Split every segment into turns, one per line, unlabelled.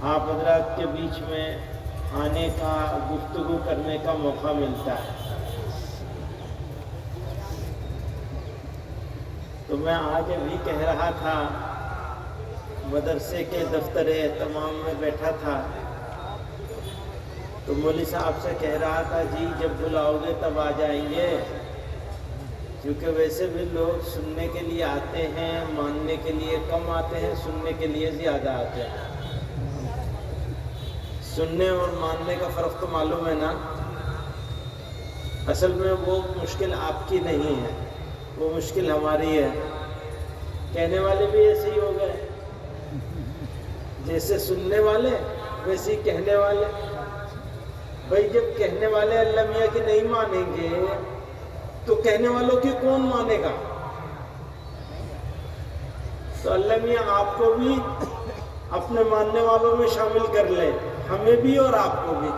آپ حضرات کے بیچ میں آنے کا، گفتگو کرنے کا موقع ملتا ہے، تو میں آج ابھی کہہ رہا تھا، مدرسے کے دفتر اہتمام میں بیٹھا تھا تو مولوی صاحب سے کہہ رہا تھا جی جب بلاؤ گے تب آ جائیں گے، کیونکہ ویسے بھی لوگ سننے کے لیے آتے ہیں، ماننے کے لیے کم آتے ہیں، سننے کے لیے زیادہ آتے ہیں۔ سننے اور ماننے کا فرق تو معلوم ہے نا؟ اصل میں وہ مشکل آپ کی نہیں ہے، وہ مشکل ہماری ہے۔ کہنے والے بھی ایسے ہی ہو گئے، جیسے سننے والے ویسے ہی کہنے والے۔ بھائی جب کہنے والے اللہ میاں کی نہیں مانیں گے تو کہنے والوں کی کون مانے گا؟ تو اللہ میاں آپ کو بھی اپنے ماننے والوں میں شامل کر لے، ہمیں بھی اور آپ کو بھی۔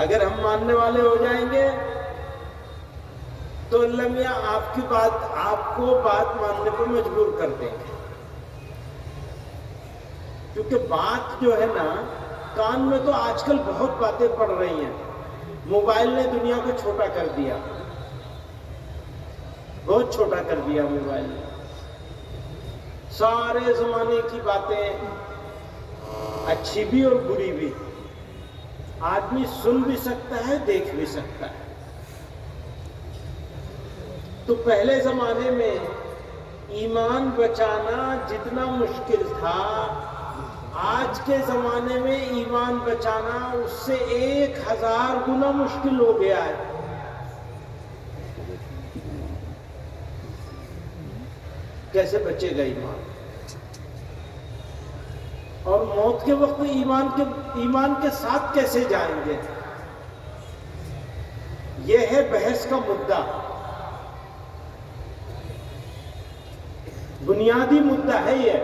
اگر ہم ماننے والے ہو جائیں گے تو اللہ میاں آپ کی بات، آپ کو بات ماننے پر مجبور کر دیں گے، کیونکہ بات جو ہے نا، کان میں تو آج کل بہت باتیں پڑ رہی ہیں۔ موبائل نے دنیا کو چھوٹا کر دیا، بہت چھوٹا کر دیا موبائل نے۔ سارے زمانے کی باتیں، اچھی بھی اور بری بھی، آدمی سن بھی سکتا ہے، دیکھ بھی سکتا ہے۔ تو پہلے زمانے میں ایمان بچانا جتنا مشکل تھا، آج کے زمانے میں ایمان بچانا اس سے 1000 گنا مشکل ہو گیا ہے۔ کیسے بچے گا ایمان؟ اور موت کے وقت ایمان کے ساتھ کیسے جائیں گے؟ یہ ہے بحث کا مدعا، بنیادی مدعا ہے یہ،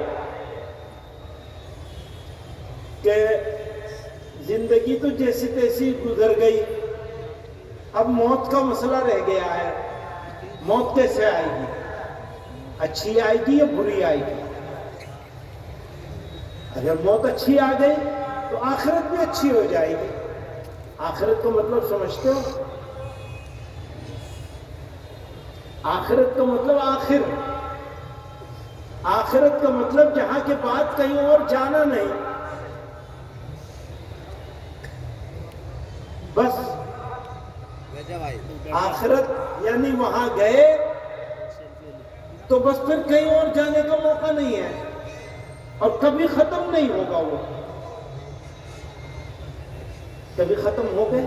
کہ زندگی تو جیسی تیسی گزر گئی، اب موت کا مسئلہ رہ گیا ہے۔ موت کیسے آئے گی؟ اچھی آئے گی یا بری آئے گی؟ اگر موت اچھی آ گئی تو آخرت بھی اچھی ہو جائے گی۔ آخرت کا مطلب سمجھتے ہو؟ آخرت کا مطلب آخر، آخرت کا مطلب جہاں کے بعد کہیں اور جانا نہیں، بس آخرت یعنی وہاں گئے تو بس پھر کہیں اور جانے کا موقع نہیں ہے، اور کبھی ختم نہیں ہوگا۔ وہ کبھی ختم ہو گئے،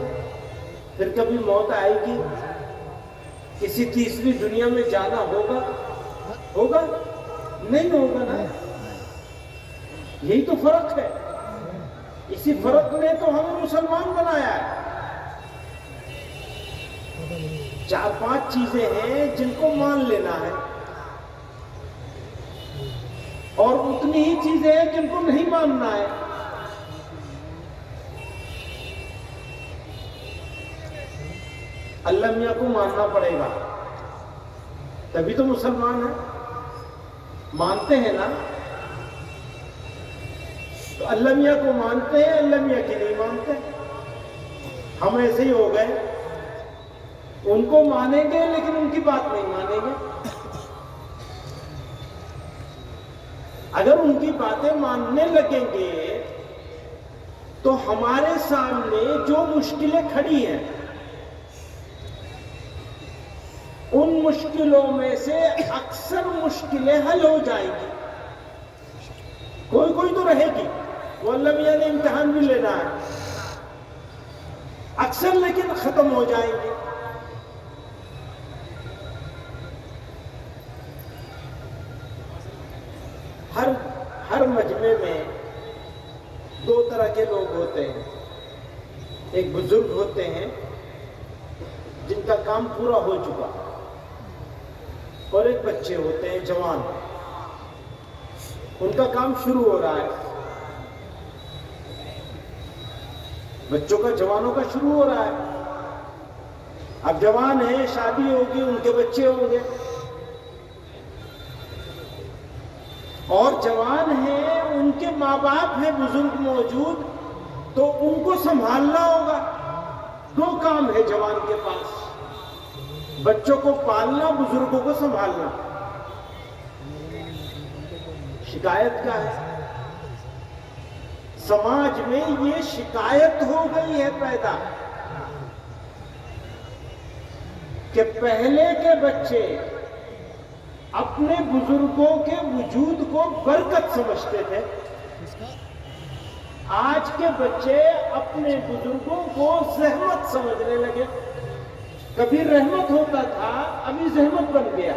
پھر کبھی موت آئے گی، کسی تیسری دنیا میں جانا ہوگا؟ نہیں ہوگا نا۔ یہی تو فرق ہے، اسی فرق نے تو ہمیں مسلمان بنایا ہے۔ 4-5 چیزیں ہیں جن کو مان لینا ہے، اور اتنی ہی چیزیں ہیں جن کو نہیں ماننا ہے۔ اللہ میاں کو ماننا پڑے گا، تبھی تو مسلمان ہیں۔ مانتے ہیں نا؟ تو اللہ میاں کو مانتے ہیں، اللہ میاں کی نہیں مانتے۔ ہم ایسے ہی ہو گئے، ان کو مانیں گے لیکن ان کی بات نہیں مانیں گے۔ اگر ان کی باتیں ماننے لگیں گے تو ہمارے سامنے جو مشکلیں کھڑی ہیں، ان مشکلوں میں سے اکثر مشکلیں حل ہو جائیں گی۔ کوئی تو رہے گی، وہ اللہ میاں نے امتحان بھی لینا ہے، اکثر لیکن ختم ہو جائیں گے۔ ہر مجمع میں 2 طرح کے لوگ ہوتے ہیں۔ ایک بزرگ ہوتے ہیں جن کا کام پورا ہو چکا، اور ایک بچے ہوتے ہیں جوان، ان کا کام شروع ہو رہا ہے۔ بچوں کا، جوانوں کا شروع ہو رہا ہے۔ اب جوان ہیں، شادی ہوگی، ان کے بچے ہوں گے۔ اور جوان ہیں، ان کے ماں باپ ہیں بزرگ موجود، تو ان کو سنبھالنا ہوگا۔ دو کام ہے جوان کے پاس، بچوں کو پالنا، بزرگوں کو سنبھالنا۔ شکایت کیا ہے؟ سماج میں یہ شکایت ہو گئی ہے پیدا کہ پہلے کے بچے اپنے بزرگوں کے وجود کو برکت سمجھتے تھے، آج کے بچے اپنے بزرگوں کو زحمت سمجھنے لگے۔ کبھی رحمت ہوتا تھا، ابھی زحمت بن گیا۔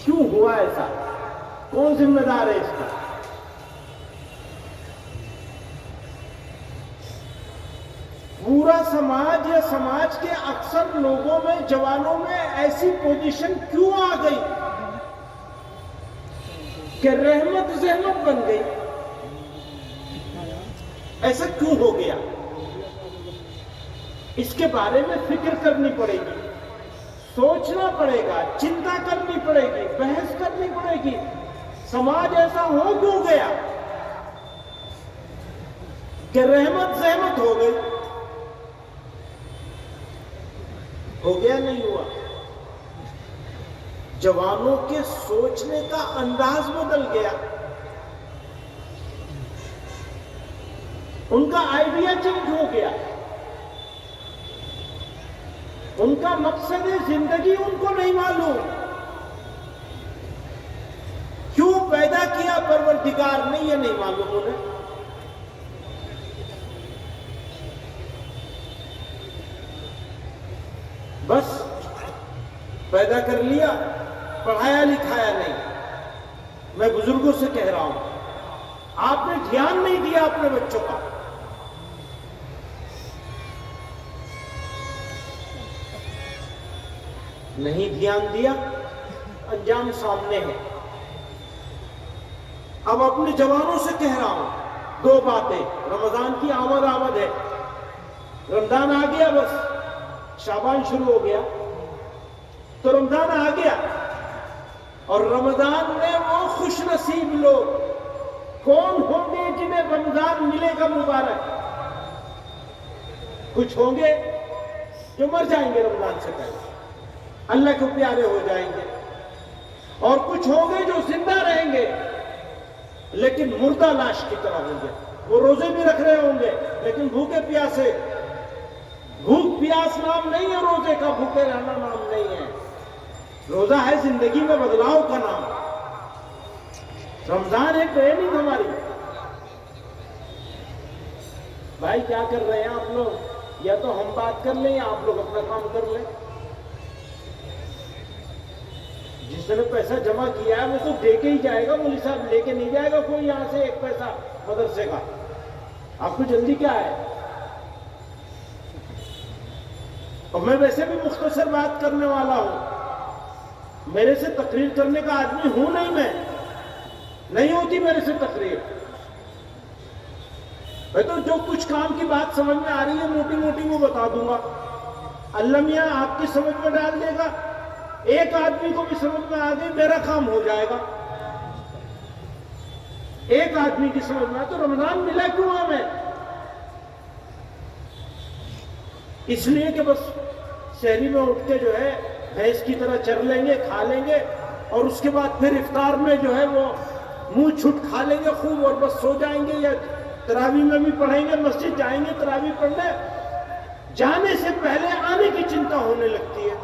کیوں ہوا ایسا؟ کون ذمہ دار ہے اس کا؟ پورا سماج یا سماج کے اکثر لوگوں میں، جوانوں میں ایسی پوزیشن کیوں آ گئی کہ رحمت زحمت بن گئی؟ ایسا کیوں ہو گیا؟ اس کے بارے میں فکر کرنی پڑے گی، سوچنا پڑے گا، چنتا کرنی پڑے گی، بحث کرنی پڑے گی۔ سماج ایسا ہو کیوں گیا کہ رحمت زحمت ہو گئی؟ ہو گیا نہیں ہوا؟ جوانوں کے سوچنے کا انداز بدل گیا، ان کا آئیڈیا چینج ہو گیا، ان کا مقصد زندگی ان کو نہیں معلوم۔ کیوں پیدا کیا پروردگار نے یہ نہیں معلوم انہیں۔ بس پیدا کر لیا، پڑھایا لکھایا نہیں۔ میں بزرگوں سے کہہ رہا ہوں، آپ نے دھیان نہیں دیا اپنے بچوں کا۔ نہیں دھیان دیا، انجام سامنے ہے۔ اب اپنے جوانوں سے کہہ رہا ہوں دو باتیں۔ رمضان کی آمد ہے، رمضان آ گیا، بس شعبان شروع ہو گیا تو رمضان آ گیا۔ اور رمضان میں وہ خوش نصیب لوگ کون ہوں گے جنہیں رمضان ملے گا مبارک؟ کچھ ہوں گے جو مر جائیں گے رمضان سے پہلے، اللہ کے پیارے ہو جائیں گے، اور کچھ ہوں گے جو زندہ رہیں گے لیکن مردہ لاش کی طرح ہوں گے۔ وہ روزے بھی رکھ رہے ہوں گے لیکن بھوکے پیاسے۔ بھوک پیاس نام نہیں ہے روزے کا، بھوکے رہنا نام نہیں ہے۔ روزہ ہے زندگی میں بدلاؤ کا نام۔ رمضان ایک ٹریننگ ہماری۔ بھائی کیا کر رہے ہیں آپ لوگ؟ یا تو ہم بات کر لیں یا آپ لوگ اپنا کام کر لیں۔ جس نے پیسہ جمع کیا ہے وہ تو دے کے ہی جائے گا، مولوی صاحب لے کے نہیں جائے گا کوئی یہاں سے ایک پیسہ مدرسے کا۔ آپ کو جلدی کیا ہے؟ اور میں ویسے بھی مختصر بات کرنے والا ہوں، میرے سے تقریر کرنے کا آدمی ہوں نہیں، میں نہیں ہوتی میرے سے تقریر۔ میں تو جو کچھ کام کی بات سمجھ میں آ رہی ہے موٹی موٹی وہ بتا دوں گا، اللہ میاں آپ کی سمجھ میں ڈال دے گا، ایک آدمی کو بھی سمجھ میں آ گئی میرا کام ہو جائے گا۔ ایک آدمی کی سمجھ میں آ تو رمضان ملا کیوں ہمیں؟ اس لیے کہ بس شہری میں اٹھ کے جو ہے بھینس کی طرح چر لیں گے، کھا لیں گے، اور اس کے بعد پھر افطار میں جو ہے وہ منہ چھٹ کھا لیں گے خوب اور بس سو جائیں گے، یا تراویح میں بھی پڑھیں گے، مسجد جائیں گے تراویح پڑھنے، جانے سے پہلے آنے کی چنتا ہونے لگتی ہے،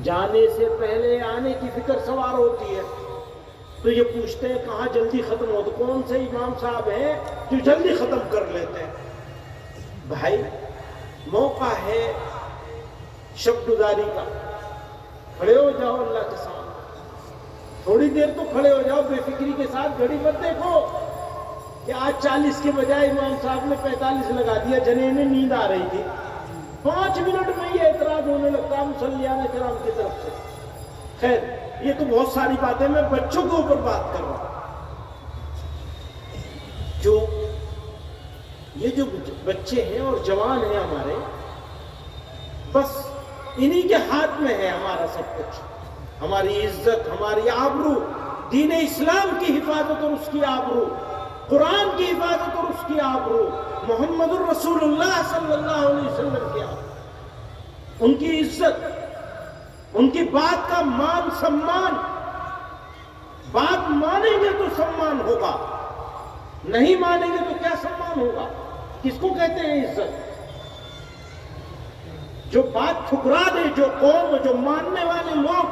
جانے سے پہلے آنے کی فکر سوار ہوتی ہے۔ تو یہ پوچھتے ہیں کہاں جلدی ختم ہو، تو کون سے امام صاحب ہیں جو جلدی ختم کر لیتے ہیں؟ بھائی موقع ہے شب گزاری کا، کھڑے ہو جاؤ اللہ کے سامنے، تھوڑی دیر تو کھڑے ہو جاؤ، بے فکری کے ساتھ گھڑی مت دیکھو کہ آج 40 کے بجائے امام صاحب نے 45 لگا دیا، جنے میں نیند آ رہی تھی، 5 منٹ میں یہ اعتراض ہونے لگتا ہے مصلیان کرام کی طرف سے۔ خیر یہ تو بہت ساری باتیں میں بچوں کے اوپر بات کر رہا ہوں۔ جو یہ جو بچے ہیں اور جوان ہیں ہمارے، بس انہی کے ہاتھ میں ہے ہمارا سب کچھ، ہماری عزت، ہماری آبرو، دین اسلام کی حفاظت اور اس کی آبرو، قرآن کی حفاظت اور اس کی آبرو، محمد الرسول اللہ صلی اللہ علیہ وسلم کی آبرو، ان کی عزت، ان کی بات کا مان سمان، بات مانیں گے تو سمان ہوگا، نہیں مانیں گے تو کیا سمان ہوگا؟ کس کو کہتے ہیں عزت؟ جو بات ٹھکرا دے، جو قوم، جو ماننے والے لوگ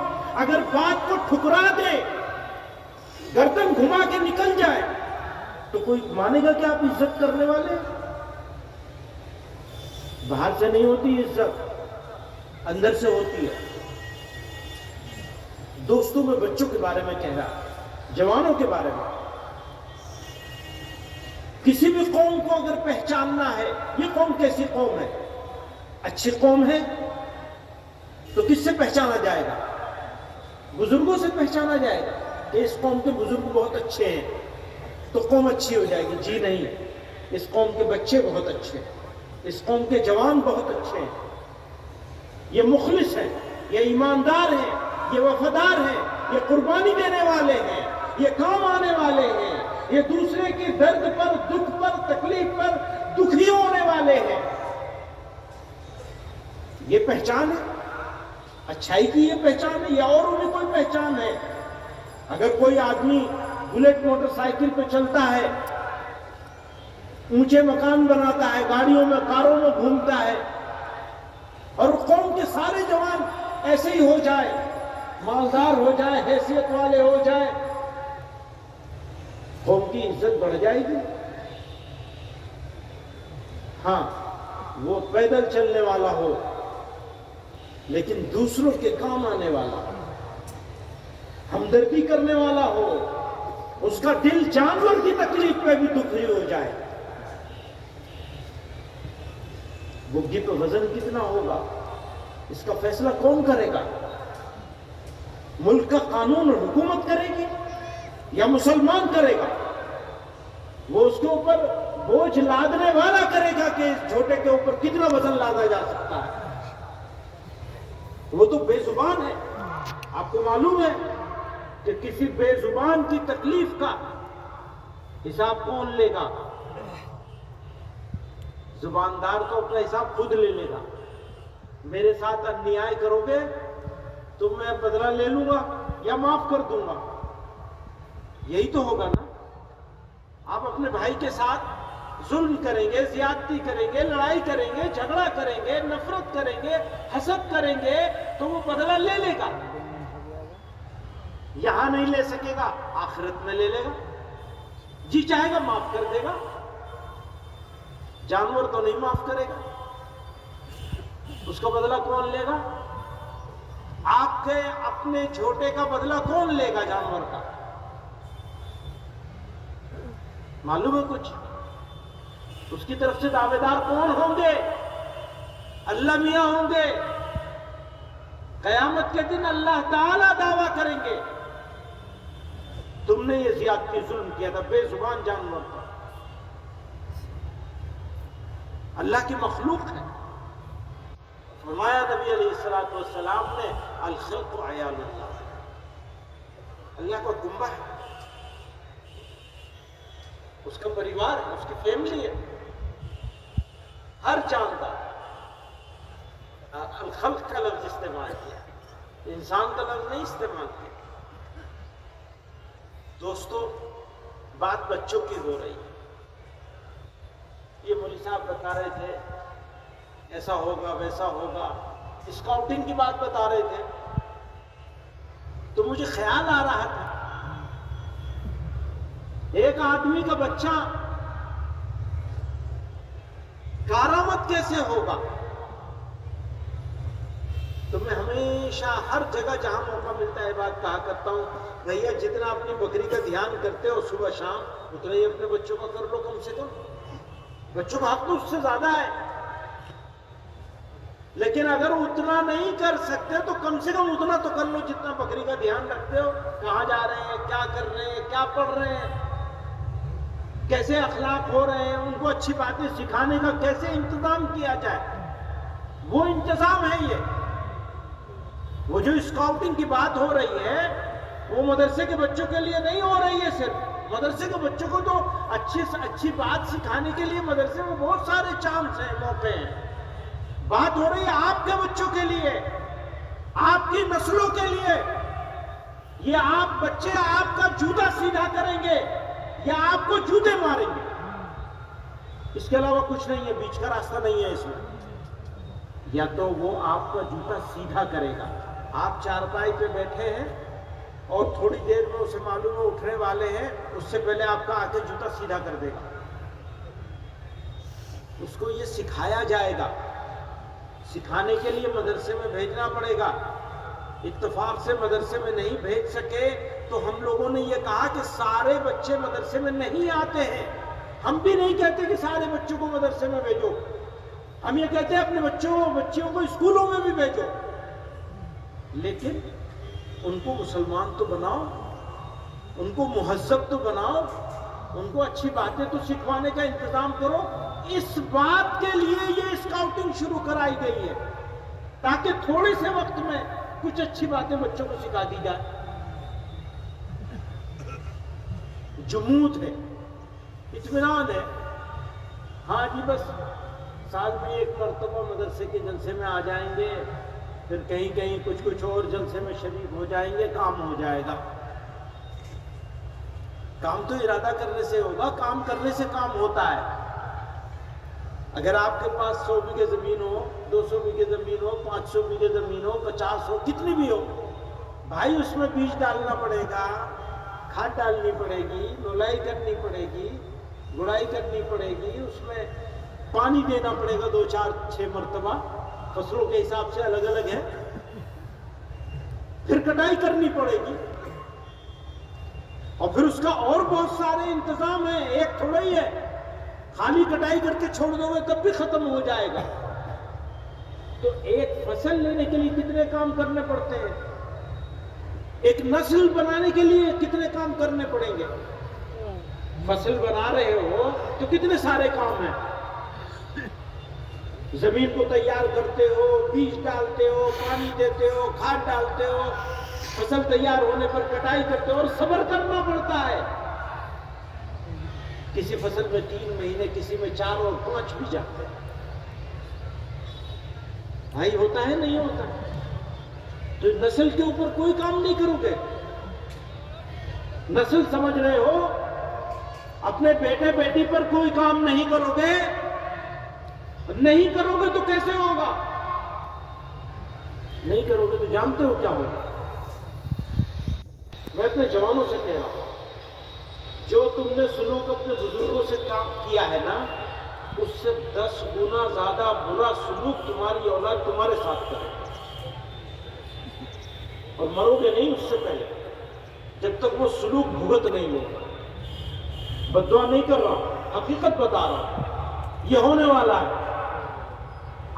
اگر بات کو ٹھکرا دے، گردن گھما کے نکل جائے، تو کوئی مانے گا کہ آپ عزت کرنے والے؟ باہر سے نہیں ہوتی عزت، اندر سے ہوتی ہے۔ دوستوں میں بچوں کے بارے میں کہہ رہا، جوانوں کے بارے میں، کسی بھی قوم کو اگر پہچاننا ہے، یہ قوم کیسی قوم ہے، اچھی قوم ہے، تو کس سے پہچانا جائے گا؟ بزرگوں سے پہچانا جائے گا کہ اس قوم کے بزرگ بہت اچھے ہیں تو قوم اچھی ہو جائے گی؟ جی نہیں، اس قوم کے بچے بہت اچھے ہیں، اس قوم کے جوان بہت اچھے ہیں، یہ مخلص ہیں، یہ ایماندار ہیں، یہ وفادار ہیں، یہ قربانی دینے والے ہیں، یہ کام آنے والے ہیں، یہ دوسرے کے درد پر، دکھ پر، تکلیف پر دکھی ہونے والے ہیں۔ یہ پہچان ہے، اچھائی کی یہ پہچان ہے، یا اور بھی کوئی پہچان ہے؟ اگر کوئی آدمی بلیٹ موٹر سائیکل پہ چلتا ہے، اونچے مکان بناتا ہے، گاڑیوں میں، کاروں میں گھومتا ہے، اور قوم کے سارے جوان ایسے ہی ہو جائے، مالدار ہو جائے، حیثیت والے ہو جائے، قوم کی عزت بڑھ جائے گی؟ ہاں، وہ پیدل چلنے والا ہو لیکن دوسروں کے کام آنے والا ہو، ہمدردی کرنے والا ہو، اس کا دل جانور کی تکلیف پہ بھی دکھی ہو جائے، بگھی پہ وزن کتنا ہوگا، اس کا فیصلہ کون کرے گا؟ ملک کا قانون اور حکومت کرے گی یا مسلمان کرے گا؟ وہ اس کے اوپر بوجھ لادنے والا کرے گا کہ اس جھوٹے کے اوپر کتنا وزن لادا جا سکتا ہے۔ وہ تو بے زبان ہے، آپ کو معلوم ہے کہ کسی بے زبان کی تکلیف کا حساب کون لے گا؟ زباندار تو اپنا حساب خود لے لے گا۔ میرے ساتھ انیائے کرو گے تو میں بدلہ لے لوں گا یا معاف کر دوں گا، یہی تو ہوگا نا۔ آپ اپنے بھائی کے ساتھ ظلم کریں گے، زیادتی کریں گے، لڑائی کریں گے، جھگڑا کریں گے، نفرت کریں گے، حسد کریں گے، تو وہ بدلہ لے لے گا۔ یہاں نہیں لے سکے گا، آخرت میں لے لے گا، جی چاہے گا معاف کر دے گا۔ جانور تو نہیں معاف کرے گا، اس کا بدلہ کون لے گا؟ آپ کے اپنے چھوٹے کا بدلہ کون لے گا جانور کا؟ معلوم ہے کچھ؟ اس کی طرف سے دعوے دار کون ہوں گے؟ اللہ میاں ہوں گے۔ قیامت کے دن اللہ تعالیٰ دعویٰ کریں گے تم نے یہ زیادتی ظلم کیا تھا بے زبان جانور پر۔ اللہ کی مخلوق ہے۔ فرمایا نبی علیہ الصلوۃ والسلام نے الخلق عیال اللہ، اللہ کا کنبہ ہے، اس کا پریوار ہے، اس کی فیملی ہے، ہر جاندار۔ الخلق کا لفظ استعمال کیا، انسان کا لفظ نہیں استعمال کیا۔ دوستو، بات بچوں کی ہو رہی ہے۔ یہ مولوی صاحب بتا رہے تھے ایسا ہوگا ویسا ہوگا، اسکاؤٹنگ کی بات بتا رہے تھے، تو مجھے خیال آ رہا تھا ایک آدمی کا بچہ کارآمد کیسے ہوگا؟ تو میں ہمیشہ ہر جگہ جہاں موقع ملتا ہے بات کہا کرتا ہوں، بھیا جتنا اپنی بکری کا دھیان کرتے ہو صبح شام، اتنا ہی اپنے بچوں کا کر لو کم سے کم۔ بچوں کا حق تو اس سے زیادہ ہے، لیکن اگر اتنا نہیں کر سکتے تو کم سے کم اتنا تو کر لو جتنا بکری کا دھیان رکھتے ہو۔ کہاں جا رہے ہیں، کیا کر رہے ہیں، کیا پڑھ رہے ہیں، کیسے اخلاق ہو رہے ہیں، ان کو اچھی باتیں سکھانے کا کیسے انتظام کیا جائے، وہ انتظام ہے یہ۔ وہ جو اسکاؤٹنگ کی بات ہو رہی ہے، وہ وہ مدرسے کے بچوں کے لیے نہیں ہو رہی ہے صرف، مدرسے کے بچوں کو تو اچھی سے اچھی بات سکھانے کے لیے مدرسے میں بہت سارے چانس ہیں، موقع ہیں. بات ہو رہی ہے آپ کے بچوں کے لیے، آپ کی نسلوں کے لیے. یہ آپ بچے آپ کا جوتا سیدھا کریں گے یا آپ کو جوتے ماریں گے، اس کے علاوہ کچھ نہیں ہے، بیچ کا راستہ نہیں ہے اس میں. یا تو وہ آپ کا جوتا سیدھا کرے گا، آپ چارپائی پہ بیٹھے ہیں اور تھوڑی دیر میں اسے معلوم ہے اٹھنے والے ہیں، اس سے پہلے آپ کا آ کے جوتا سیدھا کر دے گا. اس کو یہ سکھایا جائے گا، سکھانے کے لیے مدرسے میں بھیجنا پڑے گا. اتفاق سے مدرسے میں نہیں بھیج سکے تو ہم لوگوں نے یہ کہا کہ سارے بچے مدرسے میں نہیں آتے ہیں. ہم بھی نہیں کہتے کہ سارے بچوں کو مدرسے میں بھیجو، ہم یہ کہتے ہیں اپنے بچیوں کو اسکولوں میں بھی بھیجو، لیکن ان کو مسلمان تو بناؤ، ان کو مہذب تو بناؤ، ان کو اچھی باتیں تو سکھوانے کا انتظام کرو. اس بات کے لیے یہ اسکاؤٹنگ شروع کرائی گئی ہے تاکہ تھوڑے سے وقت میں کچھ اچھی باتیں بچوں کو سکھا دی جائے. جمود ہے، اطمینان ہے. ہاں جی بس سال میں ایک مرتبہ مدرسے کے جلسے میں آ جائیں گے، پھر کہیں کچھ اور جلسے میں شریک ہو جائیں گے، کام ہو جائے گا. کام تو ارادہ کرنے سے ہوگا، کام کرنے سے کام ہوتا ہے. اگر آپ کے پاس 100 بیگھے زمین ہو، 200 بیگھے زمین ہو، 500 بیگھے زمین ہو، 50 ہو، کتنی بھی ہو، بھائی اس میں بیج ڈالنا پڑے گا، کھاد ڈالنی پڑے گی، نولائی کرنی پڑے گی، گڑائی کرنی پڑے گی، اس میں پانی دینا پڑے گا 2 4 6 مرتبہ، فصلوں کے حساب سے الگ الگ ہے. پھر کٹائی کرنی پڑے گی، اور پھر اس کا اور بہت سارے انتظام ہیں. ایک تھوڑا ہی ہے خالی کٹائی کر کے چھوڑ دو گے تب بھی ختم ہو جائے گا. تو ایک فصل لینے کے لیے کتنے کام کرنے پڑتے ہیں، ایک نسل بنانے کے لیے کتنے کام کرنے پڑیں گے. فصل بنا رہے ہو تو کتنے سارے کام ہیں. زمین کو تیار کرتے ہو، بیج ڈالتے ہو، پانی دیتے ہو، کھاد ڈالتے ہو، فصل تیار ہونے پر کٹائی کرتے ہو، اور صبر کرنا پڑتا ہے. کسی فصل میں 3 مہینے، کسی میں 4 اور 5 بھی جاتے ہیں. بھائی ہوتا ہے نہیں ہوتا؟ تو نسل کے اوپر کوئی کام نہیں کرو گے. نسل سمجھ رہے ہو، اپنے بیٹے بیٹی پر کوئی کام نہیں کرو گے، نہیں کرو گے تو کیسے ہوگا؟ نہیں کرو گے تو جانتے ہو کیا ہوگا. میں اپنے جوانوں سے کہہ رہا ہوں، جو تم نے سلوک اپنے بزرگوں سے کام کیا ہے نا، اس سے 10 گنا زیادہ برا سلوک تمہاری اولاد تمہارے ساتھ کرے. اور مرو گے نہیں اس سے پہلے، جب تک وہ سلوک بھگت نہیں ہوگا. بددعا نہیں کر رہا، حقیقت بتا رہا ہوں، یہ ہونے والا ہے.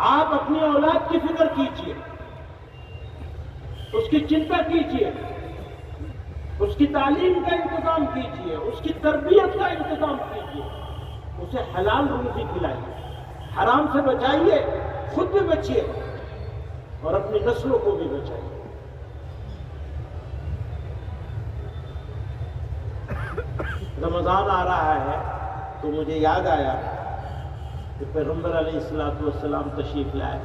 آپ اپنی اولاد کی فکر کیجئے، اس کی چنتا کیجئے، اس کی تعلیم کا انتظام کیجئے، اس کی تربیت کا انتظام کیجئے. اسے حلال روزی کھلائیے، حرام سے بچائیے، خود بھی بچیے اور اپنی نسلوں کو بھی بچائیے. رمضان آ رہا ہے تو مجھے یاد آیا کہ پیغمبر علیہ السلام تشریف لائے.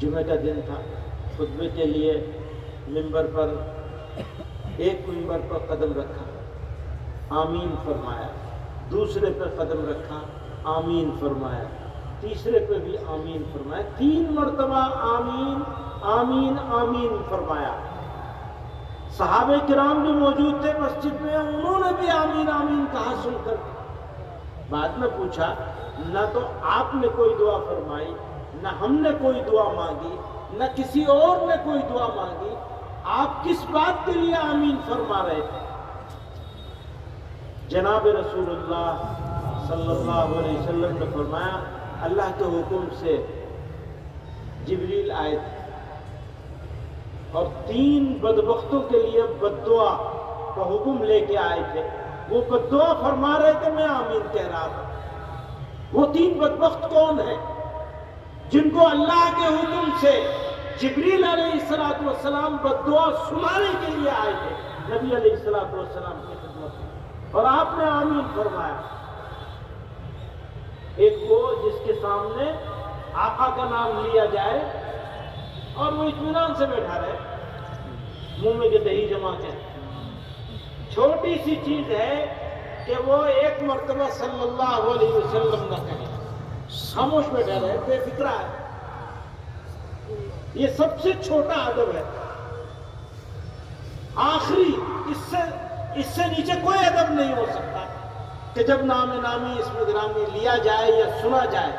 جمعہ کا دن تھا، خطبے کے لیے منبر پر، ایک منبر پر قدم رکھا، آمین فرمایا، دوسرے پہ قدم رکھا، آمین فرمایا، تیسرے پہ بھی آمین فرمایا. 3 مرتبہ آمین آمین آمین فرمایا. صحابہ کرام جو موجود تھے مسجد میں، انہوں نے بھی آمین آمین کہا سن کر. بعد میں پوچھا، نہ تو آپ نے کوئی دعا فرمائی، نہ ہم نے کوئی دعا مانگی، نہ کسی اور نے کوئی دعا مانگی، آپ کس بات کے لیے آمین فرما رہے تھے؟ جناب رسول اللہ صلی اللہ علیہ وسلم نے فرمایا، اللہ کے حکم سے جبریل آئے تھے اور 3 بدبختوں کے لیے بددعا کا حکم لے کے آئے تھے. وہ بددعا فرما رہے تھے، میں آمین کہہ رہا تھا. وہ 3 بدبخت کون ہیں؟ جن کو اللہ کے حکم سے جبریل علیہ السلام بددعا سنانے کے لیے آئے تھے نبی علیہ السلام کی خدمت میں، اور آپ نے آمین فرمایا۔ ایک وہ جس کے سامنے آقا کا نام لیا جائے اور وہ اطمینان سے بیٹھا رہے، منہ میں کہ دہی جما کے، چھوٹی سی چیز ہے کہ وہ ایک مرتبہ صلی اللہ علیہ وسلم نہ کہے، خاموش بیٹھا رہے، بے فکرہ ہے۔ یہ سب سے چھوٹا ادب ہے، آخری، اس سے نیچے کوئی ادب نہیں ہو سکتا کہ جب نام نامی اسم گرامی لیا جائے یا سنا جائے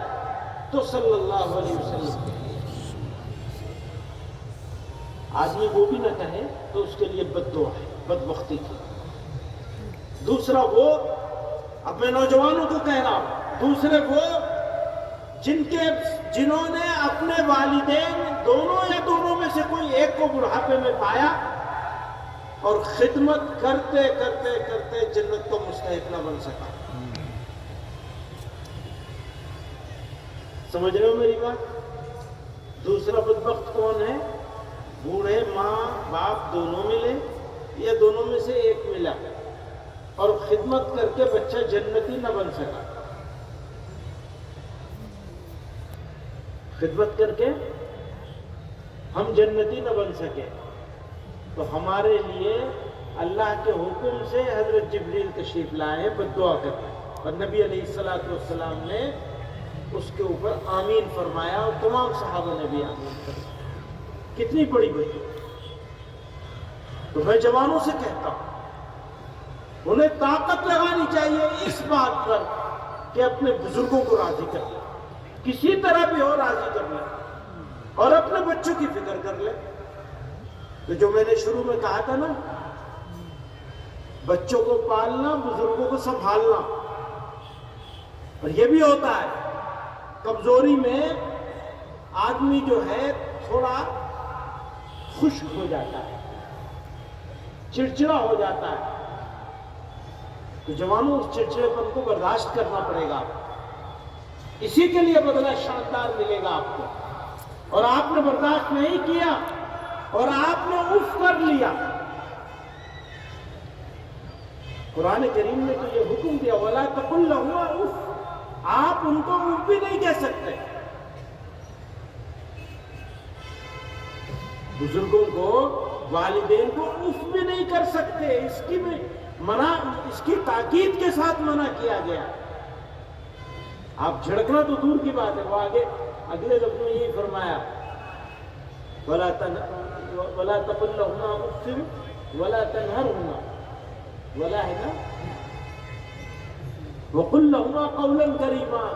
تو صلی اللہ علیہ وسلم کے لیے آدمی وہ بھی نہ کہے تو اس کے لیے بددعا ہے، بدبختی کی۔ دوسرا وہ، اب میں نوجوانوں کو کہہ رہا ہوں، دوسرے وہ جنہوں نے اپنے والدین دونوں یا دونوں میں سے کوئی ایک کو بڑھاپے میں پایا اور خدمت کرتے کرتے کرتے جنت کو مستحق نہ بن سکا۔ سمجھ رہے ہو میری بات؟ دوسرا بدبخت کون ہے؟ بوڑھے ماں باپ دونوں ملے یا دونوں میں سے ایک ملا اور خدمت کر کے بچہ جنتی نہ بن سکا۔ خدمت کر کے ہم جنتی نہ بن سکے تو ہمارے لیے اللہ کے حکم سے حضرت جبریل تشریف لائے بددعا کرتے، اور نبی علیہ السلام نے اس کے اوپر آمین فرمایا اور تمام صحابہ نے بھی آمین فرمایا۔ کتنی بڑی بددعا! تو میں جوانوں سے کہتا ہوں، انہیں طاقت لگانی چاہیے اس بات پر کہ اپنے بزرگوں کو راضی کر لیں، کسی طرح بھی ہو راضی کر لیں، اور اپنے بچوں کی فکر کر لیں۔ تو جو میں نے شروع میں کہا تھا نا، بچوں کو پالنا، بزرگوں کو سنبھالنا، اور یہ بھی ہوتا ہے کمزوری میں آدمی جو ہے تھوڑا خشک ہو جاتا ہے، چڑچڑا ہو جاتا ہے، تو جوانوں اس چڑچڑے پن کو برداشت کرنا پڑے گا، اسی کے لیے بدلہ شاندار ملے گا آپ کو۔ اور آپ نے برداشت نہیں کیا اور آپ نے اف کر لیا، قرآن کریم نے تو یہ حکم دیا وَلَا تَقُلْ لَهُمَا اف، آپ ان کو اف بھی نہیں کہہ سکتے۔ بزرگوں کو، والدین کو اف بھی نہیں کر سکتے، اس کی بھی منع، اس کی تاکید کے ساتھ منع کیا گیا۔ آپ جھڑکنا تو دور کی بات ہے، وہ آگے اگلے لفظ میں یہی فرمایا وَلَا تَقُلْ لَهُمَا اُفٍّ وَلَا تَنْهَرْهُمَا، وَلَا ہے نا، وَقُلْ لَهُمَا قَوْلًا كَرِيمًا،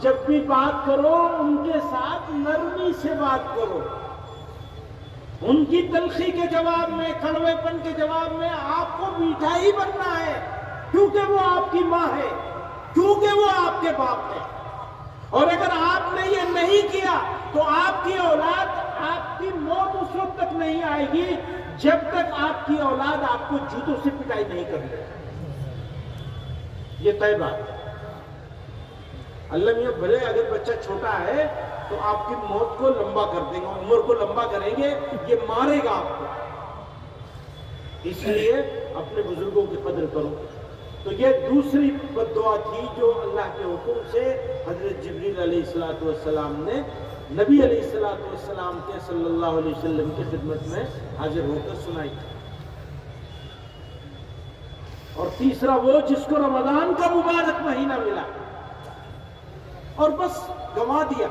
جب بھی بات کرو ان کے ساتھ نرمی سے بات کرو، ان کی تلخی کے جواب میں، کڑوے پن کے جواب میں آپ کو میٹھا ہی بننا ہے، کیونکہ وہ آپ کی ماں ہے، کیونکہ وہ آپ کے باپ ہے۔ اور اگر آپ نے یہ نہیں کیا تو آپ کی اولاد، آپ کی موت اس وقت تک نہیں آئے گی جب تک آپ کی اولاد آپ کو جوتوں سے پٹائی نہیں کر لے۔ یہ طے بات ہے۔ اللہ میاں بھلے اگر بچہ چھوٹا ہے تو آپ کی موت کو لمبا کر دیں گے، عمر کو لمبا کریں گے، یہ مارے گا آپ کو، اس لیے اپنے بزرگوں کی قدر کرو۔ تو یہ دوسری بددعا تھی جو اللہ کے حکم سے حضرت جبریل علیہ السلام نے نبی علیہ السلام کے صلی اللہ علیہ وسلم کی خدمت میں حاضر ہو کر سنائی تھی۔ اور تیسرا وہ جس کو رمضان کا مبارک مہینہ ملا اور بس گنوا دیا،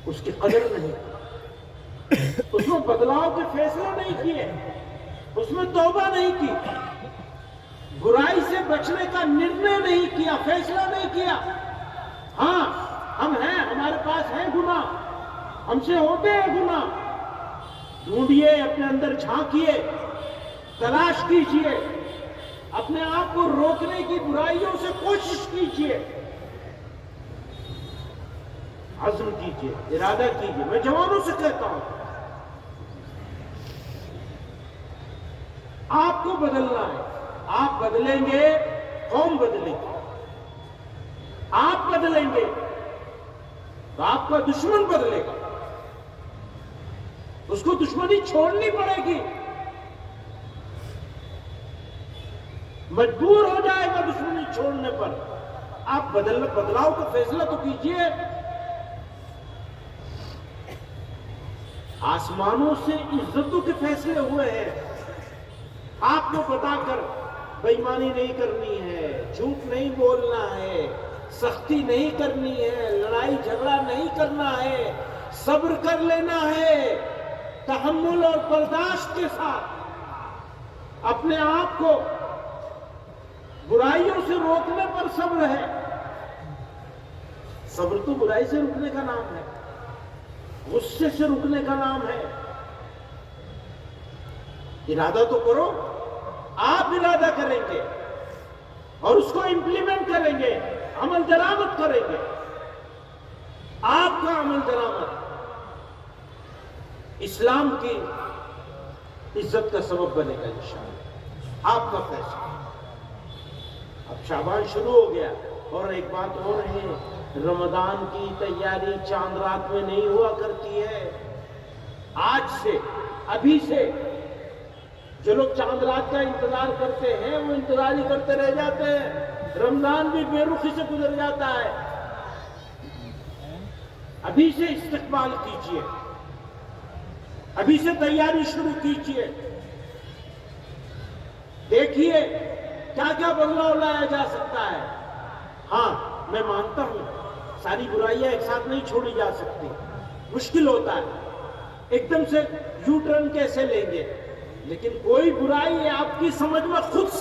اس کی قدر نہیں، اس میں بدلاؤ کے فیصلے نہیں کیے، اس میں توبہ نہیں کی، برائی سے بچنے کا نرنے نہیں کیا، فیصلہ نہیں کیا۔ ہاں ہم ہیں، ہمارے پاس ہیں گناہ، ہم سے ہوتے ہیں گناہ، ڈھونڈیے، اپنے اندر جھانکیے، تلاش کیجیے، اپنے آپ کو روکنے کی برائیوں سے کوشش کیجیے، عزم کیجیے، ارادہ کیجیے۔ میں جوانوں سے کہتا ہوں آپ کو بدلنا ہے، آپ بدلیں گے قوم بدلے گی، آپ بدلیں گے تو آپ کا دشمن بدلے گا، اس کو دشمنی چھوڑنی پڑے گی، مجبور ہو جائے گا دشمنی چھوڑنے پر۔ آپ بدلاؤ کا فیصلہ تو کیجئے۔ آسمانوں سے عزتوں کے فیصلے ہوئے ہیں، آپ کو بتا کر بے ایمانی نہیں کرنی ہے، جھوٹ نہیں بولنا ہے، سختی نہیں کرنی ہے، لڑائی جھگڑا نہیں کرنا ہے، صبر کر لینا ہے، تحمل اور برداشت کے ساتھ اپنے آپ کو برائیوں سے روکنے پر صبر ہے۔ صبر تو برائی سے رکنے کا نام ہے، غصے سے رکنے کا نام ہے۔ ارادہ تو کرو، آپ ارادہ کریں گے اور اس کو امپلیمنٹ کریں گے، عمل درآمد کریں گے۔ آپ کا عمل درآمد اسلام کی عزت کا سبب بنے گا انشاءاللہ۔ آپ کا فیصلہ۔ اب شعبان شروع ہو گیا، اور ایک بات اور ہے، رمضان کی تیاری چاند رات میں نہیں ہوا کرتی ہے۔ آج سے، ابھی سے جو لوگ چاند رات کا انتظار کرتے ہیں وہ انتظار ہی کرتے رہ جاتے ہیں، رمضان بھی بے رخی سے گزر جاتا ہے۔ ابھی سے استقبال کیجئے، ابھی سے تیاری شروع کیجئے، دیکھیے کیا کیا بدلاؤ لایا جا سکتا ہے۔ ہاں میں مانتا ہوں ساری برائیاں ایک ساتھ نہیں چھوڑی جا سکتی، مشکل ہوتا ہے، ایک دم سے یو ٹرن کیسے لیں گے، لیکن کوئی برائی آپ کی سمجھ میں خود